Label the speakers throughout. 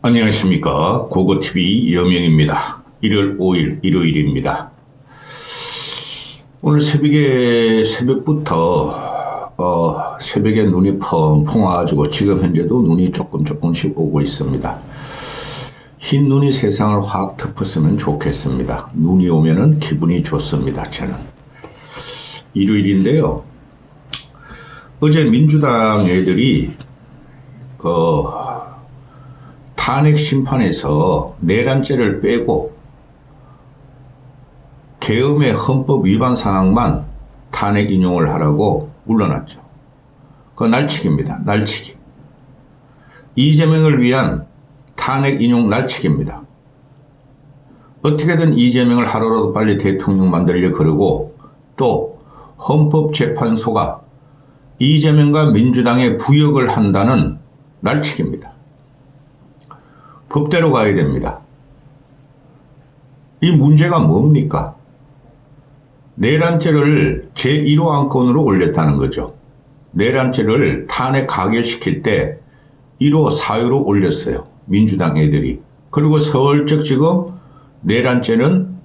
Speaker 1: 안녕하십니까. 고고TV 여명입니다. 1월 5일 일요일입니다. 오늘 새벽부터 새벽에 눈이 펑펑 와가지고 지금 현재도 눈이 조금씩 오고 있습니다. 흰 눈이 세상을 확 덮었으면 좋겠습니다. 눈이 오면은 기분이 좋습니다. 저는 일요일인데요. 어제 민주당 애들이 탄핵 심판에서 내란죄를 빼고 계엄의 헌법 위반 사항만 탄핵 인용을 하라고 물러났죠. 그건 날치기입니다. 날치기. 이재명을 위한 탄핵 인용 날치기입니다. 어떻게든 이재명을 하루라도 빨리 대통령 만들려 그러고 또 헌법재판소가 이재명과 민주당에 부역을 한다는 날치기입니다. 법대로 가야 됩니다. 이 문제가 뭡니까? 내란죄를 제1호 안건으로 올렸다는 거죠. 내란죄를 탄핵 가결시킬 때 1호, 4호로 올렸어요. 민주당 애들이. 그리고 서울적 지금 내란죄는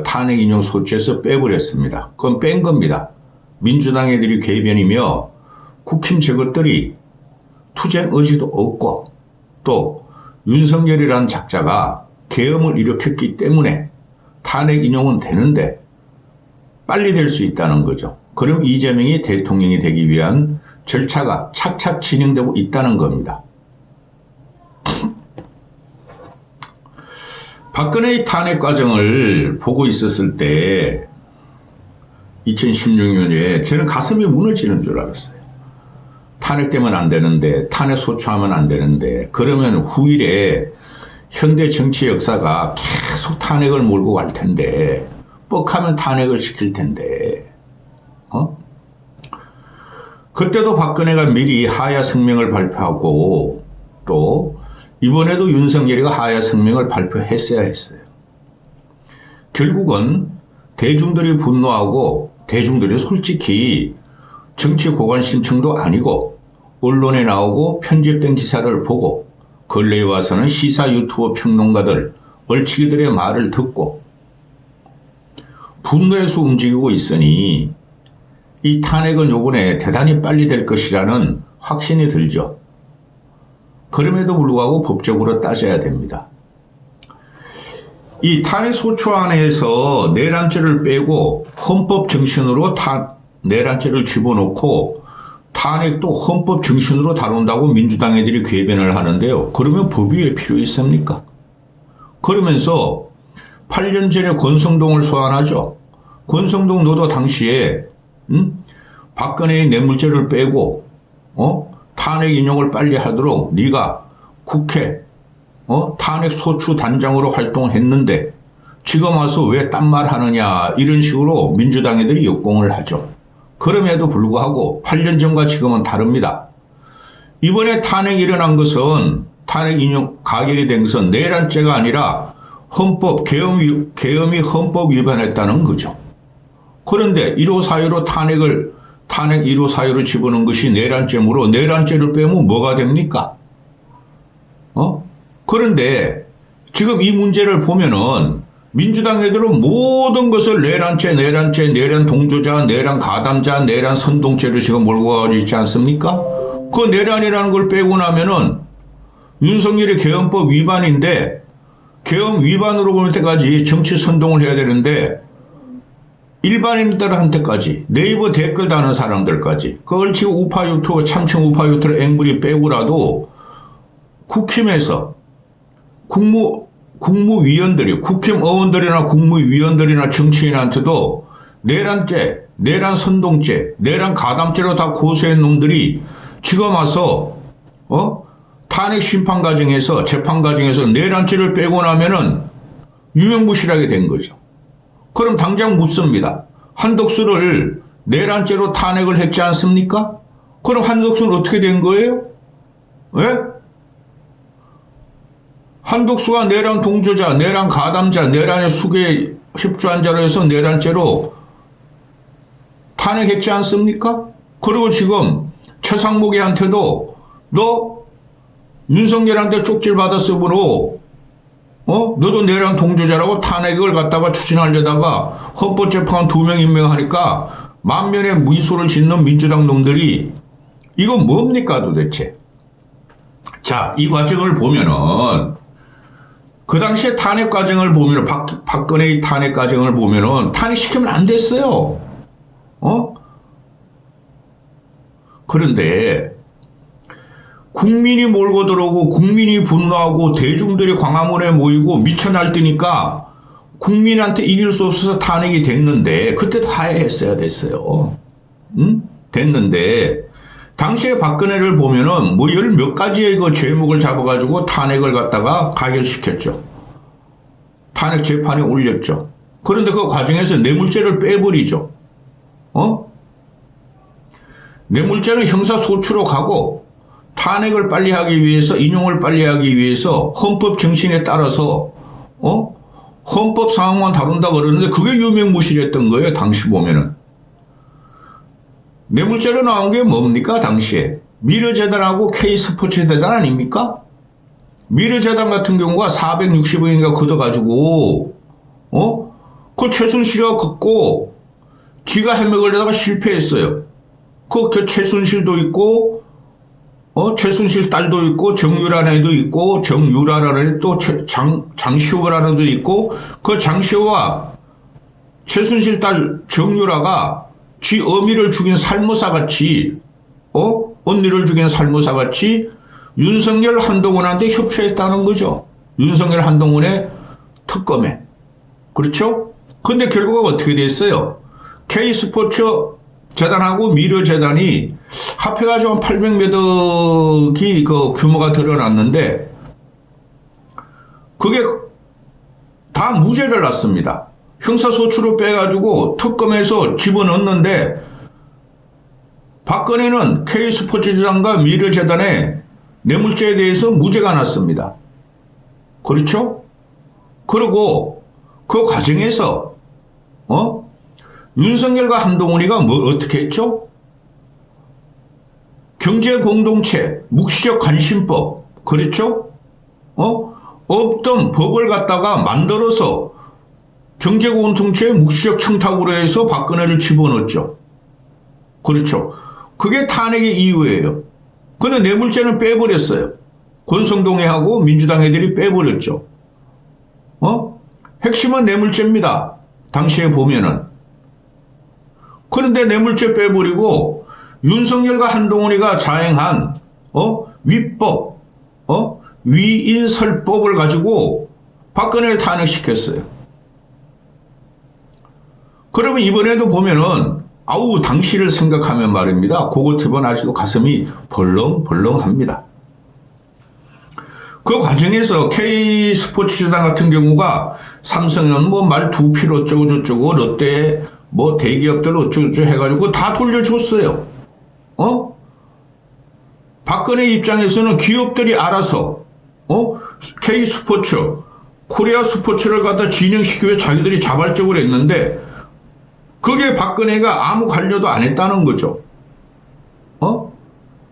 Speaker 1: 탄핵 인용 소추에서 빼버렸습니다. 그건 뺀 겁니다. 민주당 애들이 궤변이며 국힘 저것들이 투쟁 의지도 없고 또 윤석열이라는 작자가 계엄을 일으켰기 때문에 탄핵 인용은 되는데 빨리 될 수 있다는 거죠. 그럼 이재명이 대통령이 되기 위한 절차가 착착 진행되고 있다는 겁니다. 박근혜의 탄핵 과정을 보고 있었을 때 2016년에 저는 가슴이 무너지는 줄 알았어요. 탄핵되면 안 되는데, 탄핵 소추하면 안 되는데, 그러면 후일에 현대 정치 역사가 계속 탄핵을 몰고 갈 텐데, 뻑하면 탄핵을 시킬 텐데, 그때도 박근혜가 미리 하야 성명을 발표하고, 또, 이번에도 윤석열이가 하야 성명을 발표했어야 했어요. 결국은 대중들이 분노하고, 대중들이 솔직히 정치 고관 신청도 아니고 언론에 나오고 편집된 기사를 보고 근래에 와서는 시사 유튜버 평론가들, 얼치기들의 말을 듣고 분노에서 움직이고 있으니 이 탄핵은 요번에 대단히 빨리 될 것이라는 확신이 들죠. 그럼에도 불구하고 법적으로 따져야 됩니다. 이 탄핵 소추안에서 내란죄를 빼고 헌법 정신으로 내란죄를 집어넣고 탄핵도 헌법 정신으로 다룬다고 민주당 애들이 궤변을 하는데요. 그러면 법이 왜 필요 있습니까? 그러면서 8년 전에 권성동을 소환하죠. 권성동 너도 당시에 박근혜의 뇌물죄를 빼고 탄핵 인용을 빨리 하도록 네가 국회 탄핵 소추 단장으로 활동했는데 지금 와서 왜 딴 말 하느냐 이런 식으로 민주당 애들이 역공을 하죠. 그럼에도 불구하고 8년 전과 지금은 다릅니다. 이번에 탄핵이 일어난 것은 탄핵 인용 가결이 된 것은 내란죄가 아니라 계엄이 헌법 위반했다는 거죠. 그런데 1호 사유로 탄핵 1호 사유로 집어넣은 것이 내란죄므로 내란죄를 빼면 뭐가 됩니까? 그런데 지금 이 문제를 보면은 민주당 애들은 모든 것을 내란 동조자, 내란 가담자, 내란 선동죄로 지금 몰고 가고 있지 않습니까? 그 내란이라는 걸 빼고 나면은 윤석열의 계엄법 위반인데 계엄 위반으로 볼 때까지 정치 선동을 해야 되는데 일반인들한테까지 네이버 댓글 다는 사람들까지 그걸 지금 우파 유튜브 참칭 우파 유튜브 앵글이 빼고라도 국힘에서 국무위원들이 국힘 의원들이나 국무위원들이나 정치인한테도 내란죄, 내란 선동죄, 내란 가담죄로 다 고소한 놈들이 지금 와서 탄핵 심판 과정에서 재판 과정에서 내란죄를 빼고 나면은 유명무실하게 된 거죠. 그럼 당장 묻습니다. 한덕수를 내란죄로 탄핵을 했지 않습니까? 그럼 한덕수는 어떻게 된 거예요? 왜? 한덕수가 내란 동조자, 내란 가담자, 내란의 수괴에 협조한 자로 해서 내란죄로 탄핵했지 않습니까? 그리고 지금 최상목이한테도 너 윤석열한테 쪽질 받았으므로 너도 내랑 동조자라고 탄핵을 갖다가 추진하려다가 헌법재판관 2명 임명하니까 만면에 미소를 짓는 민주당 놈들이 이건 뭡니까 도대체. 자, 이 과정을 보면은 그 당시에 탄핵 과정을 보면은 박근혜의 탄핵 과정을 보면은 탄핵시키면 안 됐어요. 그런데 국민이 몰고 들어오고 국민이 분노하고 대중들이 광화문에 모이고 미쳐 날뛰니까 국민한테 이길 수 없어서 탄핵이 됐는데 그때도 하야했어야 됐어요. 됐는데 당시에 박근혜를 보면은 뭐 열 몇 가지의 그 죄목을 잡아가지고 탄핵을 갖다가 가결시켰죠. 탄핵 재판에 올렸죠. 그런데 그 과정에서 뇌물죄를 빼버리죠. 뇌물죄는 형사소추로 가고 탄핵을 빨리 하기 위해서, 인용을 빨리 하기 위해서 헌법 정신에 따라서 헌법 상황만 다룬다 그러는데 그게 유명무실했던 거예요. 당시 보면은. 뇌물죄로 나온 게 뭡니까 당시에? 미르재단하고 K스포츠재단 아닙니까? 미르재단 같은 경우가 460억인가 걷어가지고 그 최순실이가 걷고 지가 해먹으려다가 실패했어요. 그 최순실도 있고 최순실 딸도 있고 정유라는 애도 있고 정유라라는 또 장시호라는 애도 있고 그 장시호와 최순실 딸 정유라가 지 어미를 죽인 살모사같이 언니를 죽인 살모사같이 윤석열 한동훈한테 협조했다는 거죠. 윤석열 한동훈의 특검에. 그렇죠? 근데 결과가 어떻게 됐어요? K스포츠 재단하고 미르재단이 합해가지고 800매덕이 그 규모가 드러났는데 그게 다 무죄를 났습니다. 형사소추로 빼가지고 특검에서 집어넣었는데 박근혜는 K스포츠재단과 미르재단의 뇌물죄에 대해서 무죄가 났습니다. 그렇죠? 그리고 그 과정에서 윤석열과 한동훈이가 뭐 어떻게 했죠? 경제공동체, 묵시적 관심법, 그렇죠? 없던 법을 갖다가 만들어서 경제공동체의 묵시적 청탁으로 해서 박근혜를 집어넣었죠. 그렇죠? 그게 탄핵의 이유예요. 근데 뇌물죄는 빼버렸어요. 권성동해하고 민주당 애들이 빼버렸죠. 핵심은 뇌물죄입니다. 당시에 보면은. 그런데 뇌물죄 빼버리고 윤석열과 한동훈이가 자행한 위법, 위인설법을 가지고 박근혜를 탄핵시켰어요. 그러면 이번에도 보면은 아우 당시를 생각하면 말입니다. 그것 해본 아직도 가슴이 벌렁벌렁합니다. 그 과정에서 K스포츠재단 같은 경우가 삼성은 뭐 말 두 필 어쩌고 저쩌고 롯데 뭐 대기업들 어쩌고 저쩌고 해가지고 다 돌려줬어요. 박근혜 입장에서는 기업들이 알아서 K스포츠, 코리아 스포츠를 갖다 진행시키기 위해 자기들이 자발적으로 했는데 그게 박근혜가 아무 관여도 안 했다는 거죠.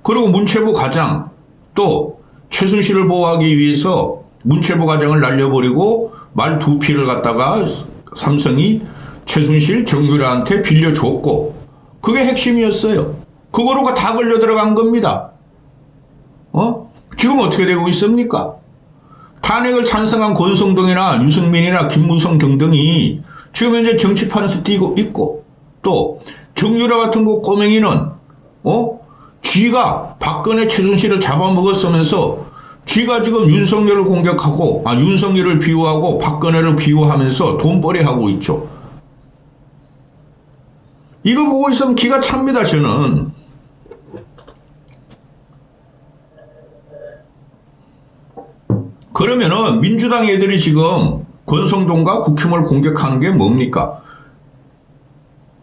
Speaker 1: 그리고 문체부 과장 또 최순실을 보호하기 위해서 문체부 과장을 날려버리고 말 두 피를 갖다가 삼성이 최순실 정유라한테 빌려줬고 그게 핵심이었어요. 그거로 다 걸려 들어간 겁니다. 지금 어떻게 되고 있습니까? 탄핵을 찬성한 권성동이나 유승민이나 김무성 등등이 지금 현재 정치판에서 뛰고 있고 또 정유라 같은 그 꼬맹이는 쥐가 박근혜 최순실을 잡아먹었으면서 쥐가 지금 윤석열을 공격하고 윤석열을 비호하고 박근혜를 비호하면서 돈벌이하고 있죠. 이거 보고 있으면 기가 찹니다. 저는. 그러면은 민주당 애들이 지금 권성동과 국힘을 공격하는 게 뭡니까?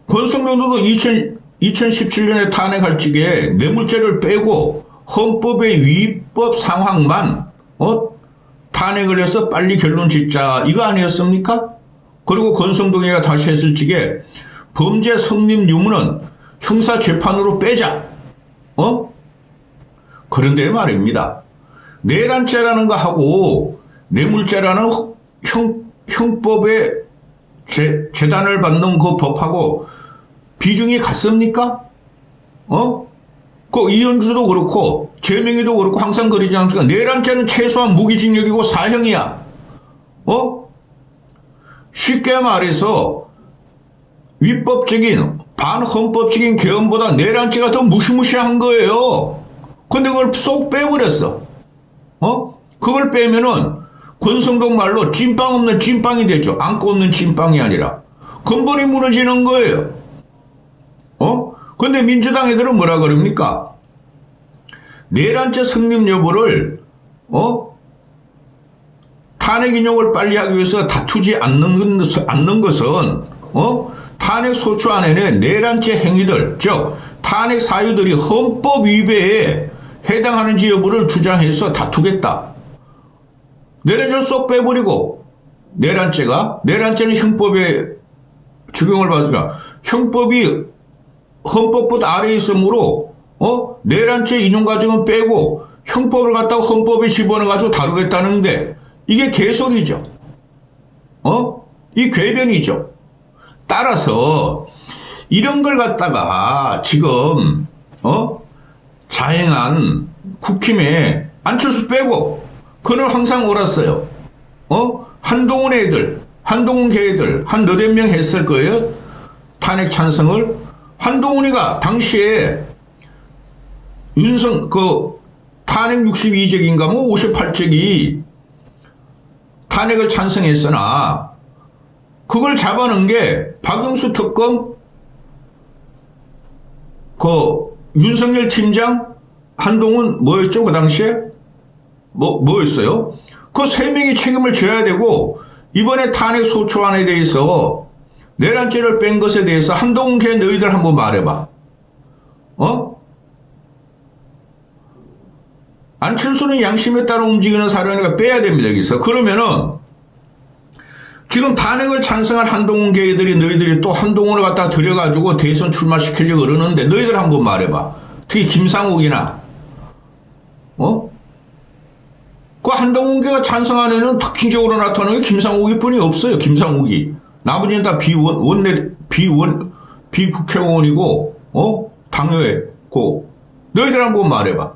Speaker 1: 권성동도 2017년에 탄핵할 적에 뇌물죄를 빼고 헌법의 위법 상황만 탄핵을 해서 빨리 결론 짓자 이거 아니었습니까? 그리고 권성동이가 다시 했을 적에 범죄 성립 유무는 형사재판으로 빼자. 그런데 말입니다. 내란죄라는 거 하고 뇌물죄라는 형법에 재단을 받는 그 법하고 비중이 같습니까? 그 이현주도 그렇고 재명이도 그렇고 항상 그러지 않습니까? 내란죄는 최소한 무기징역이고 사형이야. 쉽게 말해서 위법적인 반헌법적인 개헌보다 내란죄가 더 무시무시한 거예요. 근데 그걸 쏙 빼버렸어. 그걸 빼면은 권성동 말로 찐빵 없는 찐빵이 되죠. 안고 없는 찐빵이 아니라 근본이 무너지는 거예요. 근데 민주당 애들은 뭐라 그럽니까? 내란죄 성립 여부를 탄핵 인용을 빨리 하기 위해서 다투지 않는 것은 탄핵 소추 안에는 내란죄 행위들, 즉 탄핵 사유들이 헌법 위배에 해당하는지 여부를 주장해서 다투겠다. 내란죄를 쏙 빼버리고 내란죄는 형법에 적용을 받으니까 형법이 헌법보다 아래에 있으므로 내란죄 인용 과정은 빼고 형법을 갖다가 헌법에 집어넣어가지고 다루겠다는데 이게 개소리죠. 이 궤변이죠. 따라서 이런 걸 갖다가 지금 자행한 국힘에 안철수 빼고 그는 항상 옳았어요. 한동훈 애들, 한동훈 걔들 한 너댓 명 했을 거예요. 탄핵 찬성을. 한동훈이가 당시에 탄핵 62적인가 뭐 58적이 탄핵을 찬성했으나 그걸 잡아놓은 게 박영수 특검, 윤석열 팀장, 한동훈 뭐였죠? 그 당시에? 뭐였어요? 그 세 명이 책임을 져야 되고 이번에 탄핵 소추안에 대해서 내란죄를 뺀 것에 대해서 한동훈 걔 너희들 한번 말해봐. 안철수는 양심에 따라 움직이는 사람이니까 빼야 됩니다. 여기서. 그러면은 지금 탄핵을 찬성한 한동훈 걔들이 너희들이 또 한동훈을 갖다 들여가지고 대선 출마시키려고 그러는데 너희들 한번 말해봐. 특히 김상욱이나 그 한동훈 걔가 찬성한 애는 특징적으로 나타나는 게 김상욱이 뿐이 없어요. 김상욱이. 나머지는 다 비국회의원이고 당협고 너희들 한번 말해봐.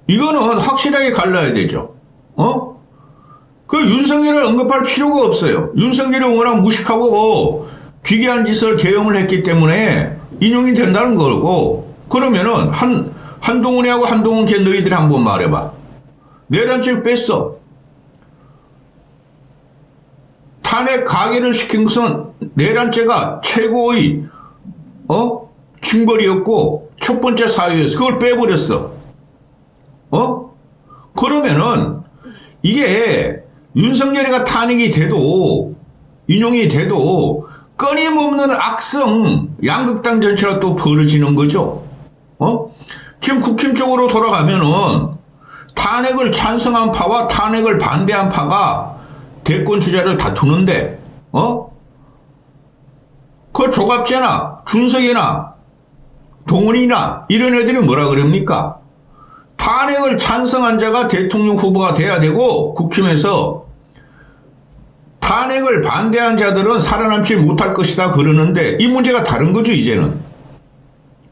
Speaker 1: 이거는 확실하게 갈라야 되죠. 그 윤석열을 언급할 필요가 없어요. 윤석열이 워낙 무식하고 기괴한 짓을 계엄을 했기 때문에 인용이 된다는 거고. 그러면은 한동훈이하고 한동훈 걔 너희들이 한번 말해봐. 내란죄를 뺐어. 탄핵 가결을 시킨 것은 내란죄가 최고의 징벌이었고 첫 번째 사유였어. 그걸 빼버렸어. 그러면은 이게 윤석열이가 탄핵이 돼도 인용이 돼도 끊임없는 악성 양극당 전체가 또 벌어지는 거죠. 지금 국힘 쪽으로 돌아가면은 탄핵을 찬성한 파와 탄핵을 반대한 파가 대권 주자를 다투는데 그 조갑재나 준석이나 동훈이나 이런 애들이 뭐라 그럽니까? 탄핵을 찬성한 자가 대통령 후보가 돼야 되고 국힘에서 탄핵을 반대한 자들은 살아남지 못할 것이다 그러는데 이 문제가 다른 거죠 이제는.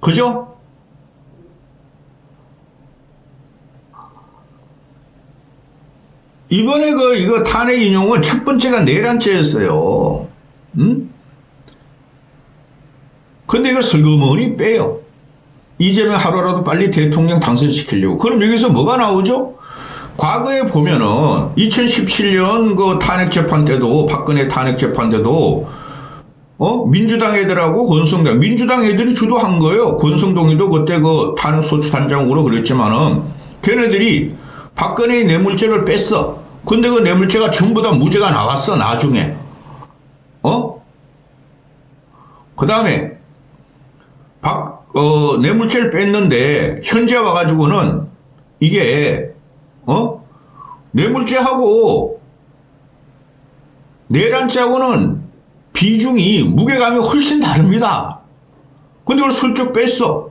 Speaker 1: 그죠? 이번에 이거 탄핵 인용은 첫 번째가 내란죄였어요. 근데 이걸 슬그머니 빼요. 이재명 하루라도 빨리 대통령 당선시키려고. 그럼 여기서 뭐가 나오죠? 과거에 보면은 2017년 그 탄핵 재판 때도 박근혜 탄핵 재판 때도 민주당 애들하고 권성동 민주당 애들이 주도한 거예요. 권성동이도 그때 그 탄핵 소추 단장으로 그랬지만은 걔네들이 박근혜의 뇌물죄를 뺐어. 근데 그 뇌물죄가 전부 다 무죄가 나왔어 나중에. 그 다음에 뇌물죄를 뺐는데 현재 와가지고는 이게 뇌물죄하고 내란죄하고는 비중이 무게감이 훨씬 다릅니다. 근데 그걸 슬쩍 뺐어.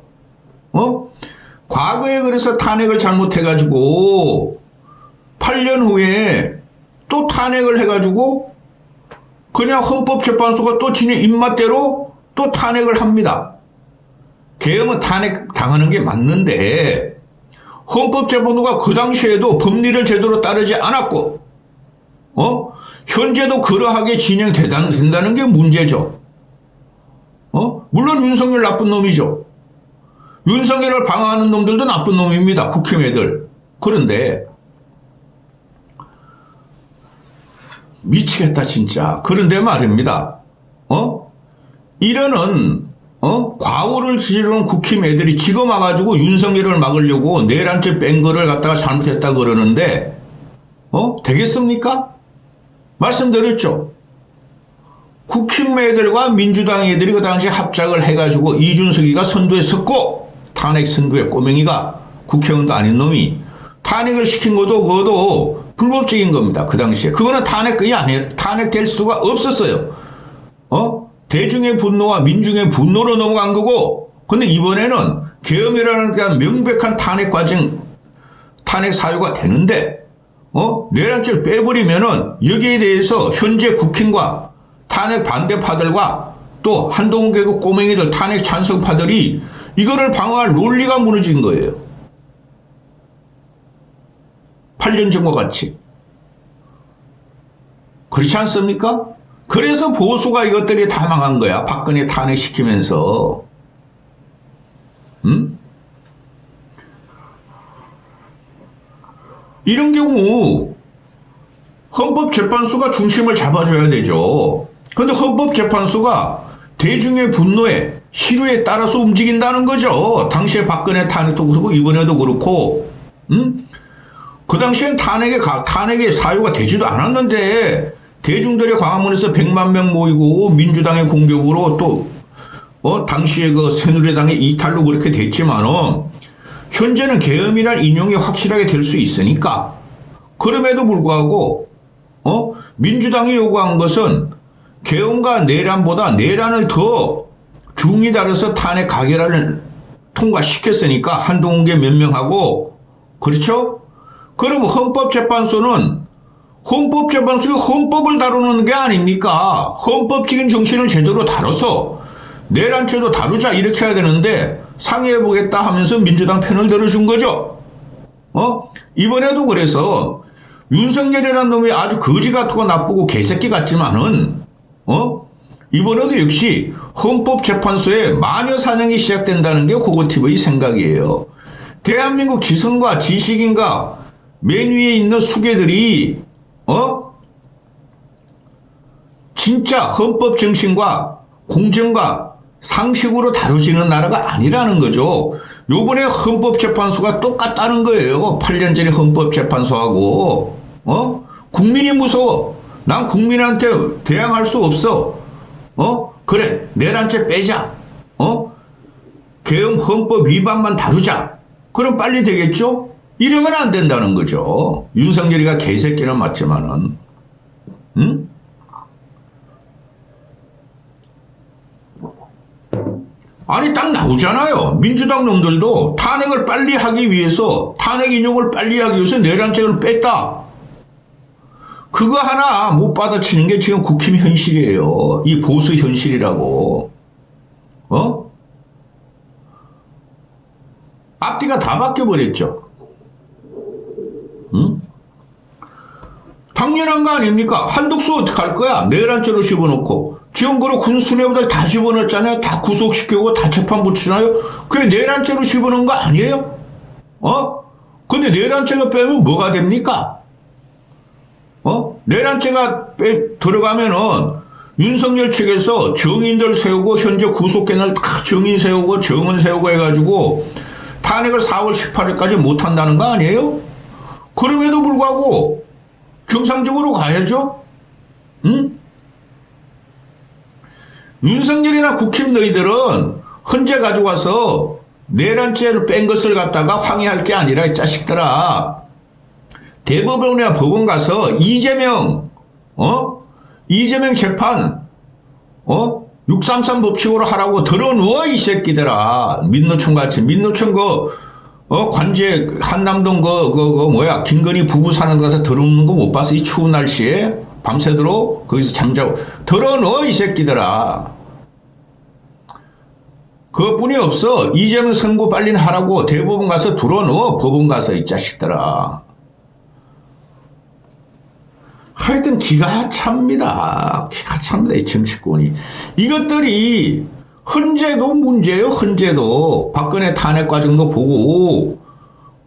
Speaker 1: 과거에 그래서 탄핵을 잘못해가지고 8년 후에 또 탄핵을 해가지고 그냥 헌법재판소가 또 지네 입맛대로 또 탄핵을 합니다. 계엄은 탄핵 당하는 게 맞는데 헌법재판소가 그 당시에도 법리를 제대로 따르지 않았고 현재도 그러하게 진행된다는 게 문제죠. 물론 윤석열 나쁜 놈이죠. 윤석열을 방어하는 놈들도 나쁜 놈입니다. 국힘애들. 그런데 미치겠다 진짜. 그런데 말입니다. 이러는 과오를 지르는 국힘 애들이 지금 와가지고 윤석열을 막으려고 내란죄 뺀 거를 갖다가 잘못했다 그러는데 되겠습니까? 말씀드렸죠. 국힘 애들과 민주당 애들이 그 당시 합작을 해가지고 이준석이가 선두에 섰고 탄핵 선두에 꼬맹이가 국회의원도 아닌 놈이 탄핵을 시킨 것도 그것도 불법적인 겁니다. 그 당시에. 그거는 탄핵이 아니에요. 탄핵될 수가 없었어요. 대중의 분노와 민중의 분노로 넘어간 거고, 근데 이번에는 계엄이라는 그냥 명백한 탄핵 과정, 탄핵 사유가 되는데, 내란죄를 빼버리면은 여기에 대해서 현재 국힘과 탄핵 반대파들과 또 한동훈 개국 꼬맹이들 탄핵 찬성파들이 이거를 방어할 논리가 무너진 거예요. 8년 전과 같이. 그렇지 않습니까? 그래서 보수가 이것들이 다 망한 거야. 박근혜 탄핵시키면서. 이런 경우 헌법재판소가 중심을 잡아줘야 되죠. 그런데 헌법재판소가 대중의 분노에 시류에 따라서 움직인다는 거죠. 당시에 박근혜 탄핵도 그렇고 이번에도 그렇고. 그 당시엔 탄핵의 사유가 되지도 않았는데 대중들의 광화문에서 100만 명 모이고 민주당의 공격으로 또 당시에 그 새누리당의 이탈로 그렇게 됐지만은 현재는 계엄이란 인용이 확실하게 될 수 있으니까 그럼에도 불구하고 민주당이 요구한 것은 계엄과 내란보다 내란을 더 중이 다뤄서 탄핵 가결안을 통과시켰으니까 한동훈계 몇 명하고 그렇죠? 그럼 헌법재판소가 헌법을 다루는 게 아닙니까? 헌법적인 정신을 제대로 다뤄서 내란죄도 다루자 이렇게 해야 되는데 상의해보겠다 하면서 민주당 편을 들어준 거죠. 이번에도 그래서 윤석열이라는 놈이 아주 거지 같고 나쁘고 개새끼 같지만은 이번에도 역시 헌법재판소에 마녀 사냥이 시작된다는 게 고고TV의 생각이에요. 대한민국 지성과 지식인과 맨 위에 있는 수괴들이 진짜 헌법 정신과 공정과 상식으로 다루지는 나라가 아니라는 거죠. 요번에 헌법재판소가 똑같다는 거예요. 8년 전에 헌법재판소하고 국민이 무서워. 난 국민한테 대항할 수 없어. 그래 내란죄 빼자. 계엄 헌법 위반만 다루자. 그럼 빨리 되겠죠? 이러면 안 된다는 거죠. 윤석열이가 개새끼는 맞지만은. 아니 딱 나오잖아요. 민주당 놈들도 탄핵을 빨리 하기 위해서 탄핵 인용을 빨리 하기 위해서 내란죄를 뺐다. 그거 하나 못 받아치는 게 지금 국힘 현실이에요. 이 보수 현실이라고. 앞뒤가 다 바뀌어버렸죠. 당연한 거 아닙니까? 한독수 어떡할 거야? 내란죄로 집어넣고. 지금 그런 군수뇌부들 다 집어넣었잖아요. 다 구속시키고 다 재판 붙이잖아요. 그게 내란죄로 집어넣은 거 아니에요? 근데 내란죄가 빼면 뭐가 됩니까? 내란죄가 들어가면은 윤석열 측에서 정인들 세우고 현재 구속견을 다 정인 세우고 정은 세우고 해가지고 탄핵을 4월 18일까지 못한다는 거 아니에요? 그럼에도 불구하고 정상적으로 가야죠? 윤석열이나 국힘 너희들은 헌재 가져와서 내란죄를 뺀 것을 갖다가 항의할 게 아니라 이 자식들아. 대법원이나 법원 가서 이재명 재판 633 법칙으로 하라고 들어누워 이 새끼들아. 민노총 같이 민노총 관제, 한남동 뭐야, 김건희 부부 사는 데서 들어오는 거 못 봤어? 이 추운 날씨에? 밤새도록 거기서 잠자고. 들어넣어, 이 새끼들아. 그것뿐이 없어. 이재명 선고 빨리 하라고 대법원 가서 들어넣어. 법원 가서, 이 자식들아. 하여튼 기가 찹니다. 기가 찹니다, 이 정치권이. 이것들이 헌재도 문제예요. 헌재도. 박근혜 탄핵 과정도 보고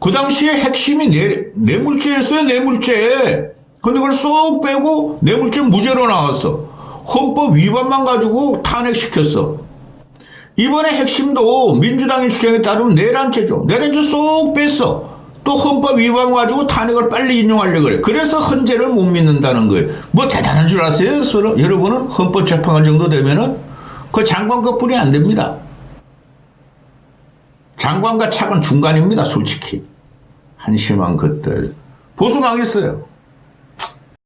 Speaker 1: 그 당시에 핵심이 뇌물죄였어요. 뇌물죄. 근데 그걸 쏙 빼고 뇌물죄 무죄로 나왔어. 헌법 위반만 가지고 탄핵시켰어. 이번에 핵심도 민주당의 주장에 따르면 내란죄죠. 내란죄 쏙 뺐어. 또 헌법 위반 가지고 탄핵을 빨리 인용하려고 그래. 그래서 헌재를 못 믿는다는 거예요. 뭐 대단한 줄 아세요? 여러분은 헌법재판관 정도 되면은 그 장관급뿐이 안 됩니다. 장관과 차관 중간입니다. 솔직히. 한심한 것들. 보수 망했어요.